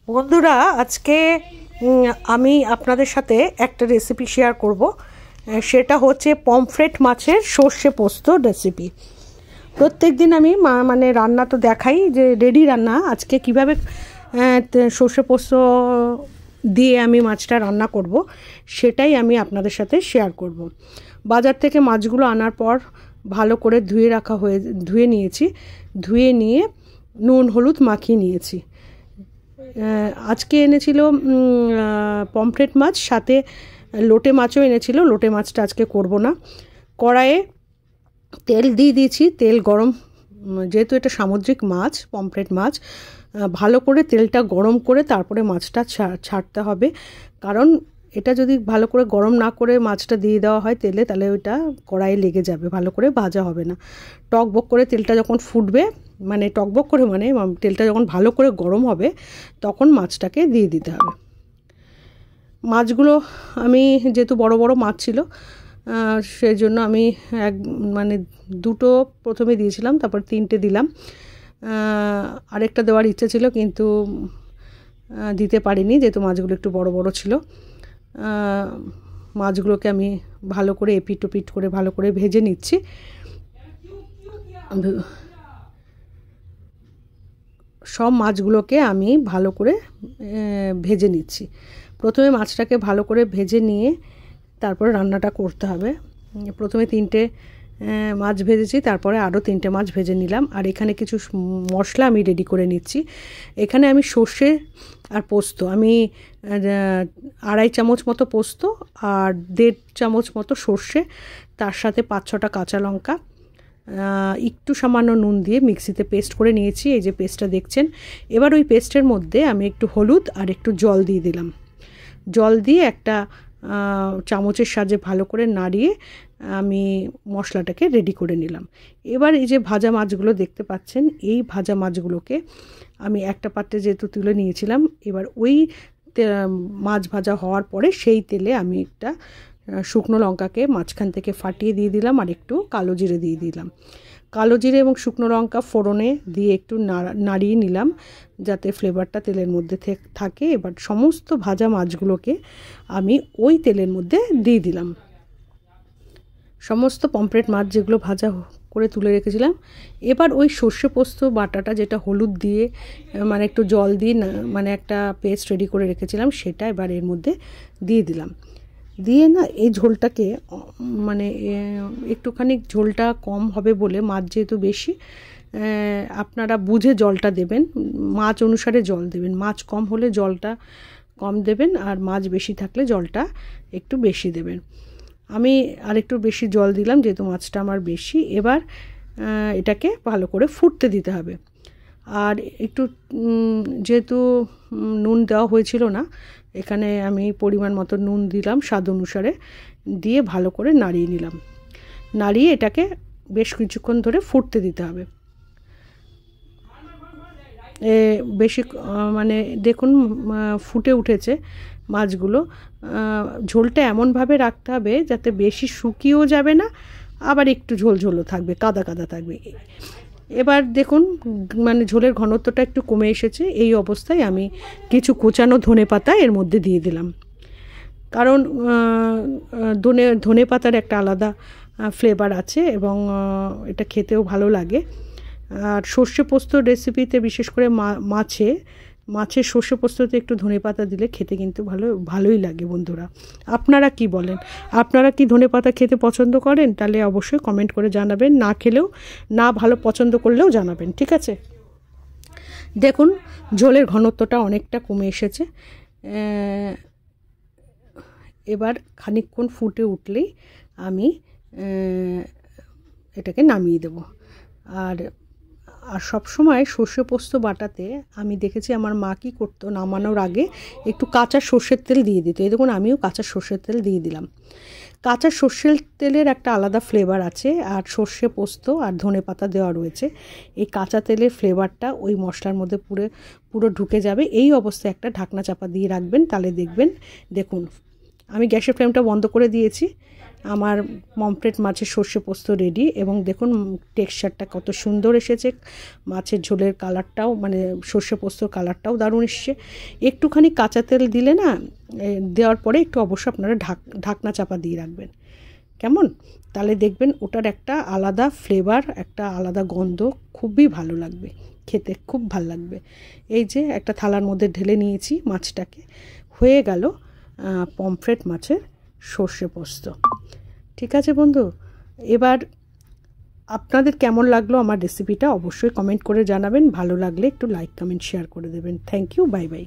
বন্ধুরা আজকে আমি আপনাদের সাথে একটা রেসিপি শেয়ার করব। সেটা হচ্ছে পমফ্রেট মাছের সর্ষে পোস্ত রেসিপি। প্রত্যেক দিন আমি মানে রান্না তো দেখাই যে রেডি রান্না, আজকে কিভাবে সর্ষে পোস্ত দিয়ে আমি মাছটা রান্না করব সেটাই আমি আপনাদের সাথে শেয়ার করব। বাজার থেকে মাছগুলো আনার পর ভালো করে ধুয়ে নিয়েছি। ধুয়ে নিয়ে নুন হলুদ মাখিয়ে নিয়েছি। আজকে এনেছিল পমফ্রেট মাছ, সাথে লোটে মাছও এনেছিল। লোটে মাছটা আজকে করব না। কড়াইয়ে তেল দিয়ে দিয়েছি। তেল গরম, যেহেতু এটা সামুদ্রিক মাছ, পমফ্রেট মাছ, ভালো করে তেলটা গরম করে তারপরে মাছটা ছাড়তে হবে। কারণ এটা যদি ভালো করে গরম না করে মাছটা দিয়ে দেওয়া হয় তেলে, তাহলে ওইটা কড়াইয়ে লেগে যাবে, ভালো করে ভাজা হবে না। টকবক করে তেলটা যখন ফুটবে, মানে টকবক করে মানে তেলটা যখন ভালো করে গরম হবে, তখন মাছটাকে দিয়ে দিতে হবে। মাছগুলো আমি যেহেতু বড় বড় মাছ ছিল, সেই জন্য আমি দুটো প্রথমে দিয়েছিলাম, তারপর 3টে দিলাম। আরেকটা দেওয়ার ইচ্ছা ছিল কিন্তু দিতে পারিনি, যেহেতু মাছগুলো একটু বড় বড় ছিল। মাছগুলোকে আমি ভালো করে এপিট ওপিট করে ভালো করে ভেজে নিচ্ছি। সব মাছগুলোকে আমি ভালো করে ভেজে নিচ্ছি। প্রথমে মাছটাকে ভালো করে ভেজে নিয়ে তারপরে রান্নাটা করতে হবে। প্রথমে 3টে মাছ ভেজেছি, তারপরে আরও 3টে মাছ ভেজে নিলাম। আর এখানে কিছু মশলা আমি রেডি করে নিচ্ছি। এখানে আমি সর্ষে আর পোস্ত, আমি 2.5 চামচ মতো পোস্ত আর 1.5 চামচ মতো সর্ষে, তার সাথে 5-6টা কাঁচা লঙ্কা, একটু সামান্য নুন দিয়ে মিক্সিতে পেস্ট করে নিয়েছি। এই যে পেস্টটা দেখছেন। এবার ওই পেস্টের মধ্যে আমি একটু হলুদ আর একটু জল দিয়ে দিলাম। জল দিয়ে একটা চামচের সাহায্যে ভালো করে নাড়িয়ে আমি মশলাটাকে রেডি করে নিলাম। এবার এই যে ভাজা মাছগুলো দেখতে পাচ্ছেন, এই ভাজা মাছগুলোকে আমি একটা পাত্রে যেহেতু তুলে নিয়েছিলাম, এবার ওই মাছ ভাজা হওয়ার পরে সেই তেলে আমি একটা শুকনো লঙ্কাকে মাঝখান থেকে ফাটিয়ে দিয়ে দিলাম, আর একটু কালো জিরে দিয়ে দিলাম। কালো জিরে এবং শুকনো লঙ্কা ফোড়নে দিয়ে একটু নাড়িয়ে নিলাম, যাতে ফ্লেভারটা তেলের মধ্যে থাকে। এবার সমস্ত ভাজা মাছগুলোকে আমি ওই তেলের মধ্যে দিয়ে দিলাম। সমস্ত পমফ্রেট মাছ যেগুলো ভাজা করে তুলে রেখেছিলাম, এবার ওই সর্ষে পোস্ত বাটাটা, যেটা হলুদ দিয়ে মানে একটু জল দিয়ে একটা পেস্ট রেডি করে রেখেছিলাম, সেটা এবার এর মধ্যে দিয়ে দিলাম। দিয়ে এই ঝোলটাকে একটুখানি ঝোলটা কম হবে বলে, মাছ যেহেতু বেশি, আপনারা বুঝে জলটা দেবেন, মাছ অনুসারে জল দেবেন। মাছ কম হলে জলটা কম দেবেন, আর মাছ বেশি থাকলে জলটা একটু বেশি দেবেন। আমি আর একটু বেশি জল দিলাম, যেহেতু মাছটা আমার বেশি। এবার এটাকে ভালো করে ফুটতে দিতে হবে। আর একটু যেহেতু নুন দেওয়া হয়েছিল না, এখানে আমি পরিমাণ মতো নুন দিলাম স্বাদ অনুসারে, দিয়ে ভালো করে নাড়িয়ে নিলাম। নাড়িয়ে এটাকে বেশ কিছুক্ষণ ধরে ফুটতে দিতে হবে। বেশি দেখুন ফুটে উঠেছে মাছগুলো। ঝোলটা এমনভাবে রাখতে হবে যাতে বেশি শুকিয়েও যাবে না, আবার একটু ঝোলঝোলও থাকবে, কাদা কাদা থাকবে। এবার দেখুন ঝোলের ঘনত্বটা একটু কমে এসেছে। এই অবস্থায় আমি কিছু কুচানো ধনেপাতা এর মধ্যে দিয়ে দিলাম। কারণ ধনেপাতার একটা আলাদা ফ্লেভার আছে এবং এটা খেতেও ভালো লাগে। আর সর্ষে পোস্ত রেসিপিতে, বিশেষ করে মাছের সর্ষে পোস্ততে একটু ধনেপাতা দিলে খেতে কিন্তু ভালোই লাগে। বন্ধুরা, আপনারা কি বলেন? আপনারা কি ধনেপাতা খেতে পছন্দ করেন? তাহলে অবশ্যই কমেন্ট করে জানাবেন। না খেলেও, না ভালো পছন্দ করলেও জানাবেন, ঠিক আছে? দেখুন ঝোলের ঘনত্বটা অনেকটা কমে এসেছে। এবার খানিকক্ষণ ফুটে উঠলেই আমি এটাকে নামিয়ে দেব। আর সব সময় সর্ষে পোস্ত বাটাতে আমি দেখেছি আমার মা কী করতো, নামানোর আগে একটু কাঁচা সর্ষের তেল দিয়ে দিত। এই দেখুন আমিও কাঁচা সর্ষের তেল দিয়ে দিলাম। কাঁচা সর্ষের তেলের একটা আলাদা ফ্লেভার আছে, আর সর্ষে পোস্ত আর ধনেপাতা দেওয়া রয়েছে। এই কাঁচা তেলের ফ্লেভারটা ওই মশলার মধ্যে পুরো ঢুকে যাবে। এই অবস্থায় একটা ঢাকনা চাপা দিয়ে রাখবেন, তাহলে দেখবেন। দেখুন আমি গ্যাসের ফ্লেমটা বন্ধ করে দিয়েছি। আমার পমফ্রেট মাছের সর্ষে পোস্ত রেডি। এবং দেখুন টেক্সচারটা কত সুন্দর এসেছে, মাছের ঝোলের কালারটাও মানে সর্ষে পোস্তর কালারটাও দারুণ এসছে। একটুখানি কাঁচা তেল দিলে না, দেওয়ার পরে একটু অবশ্যই আপনারা ঢাকনা চাপা দিয়ে রাখবেন, কেমন? তাহলে দেখবেন ওটার একটা আলাদা ফ্লেভার, একটা আলাদা গন্ধ, খুবই ভালো লাগবে খেতে, খুব ভালো লাগবে। এই যে একটা থালার মধ্যে ঢেলে নিয়েছি মাছটাকে, হয়ে গেল পমফ্রেট মাছের সর্ষে পোস্ত। ঠিক আছে বন্ধু, এবার আপনাদের কেমন লাগলো আমার রেসিপিটা অবশ্যই কমেন্ট করে জানাবেন। ভালো লাগলে একটু লাইক কমেন্ট শেয়ার করে দেবেন। Thank you, bye by.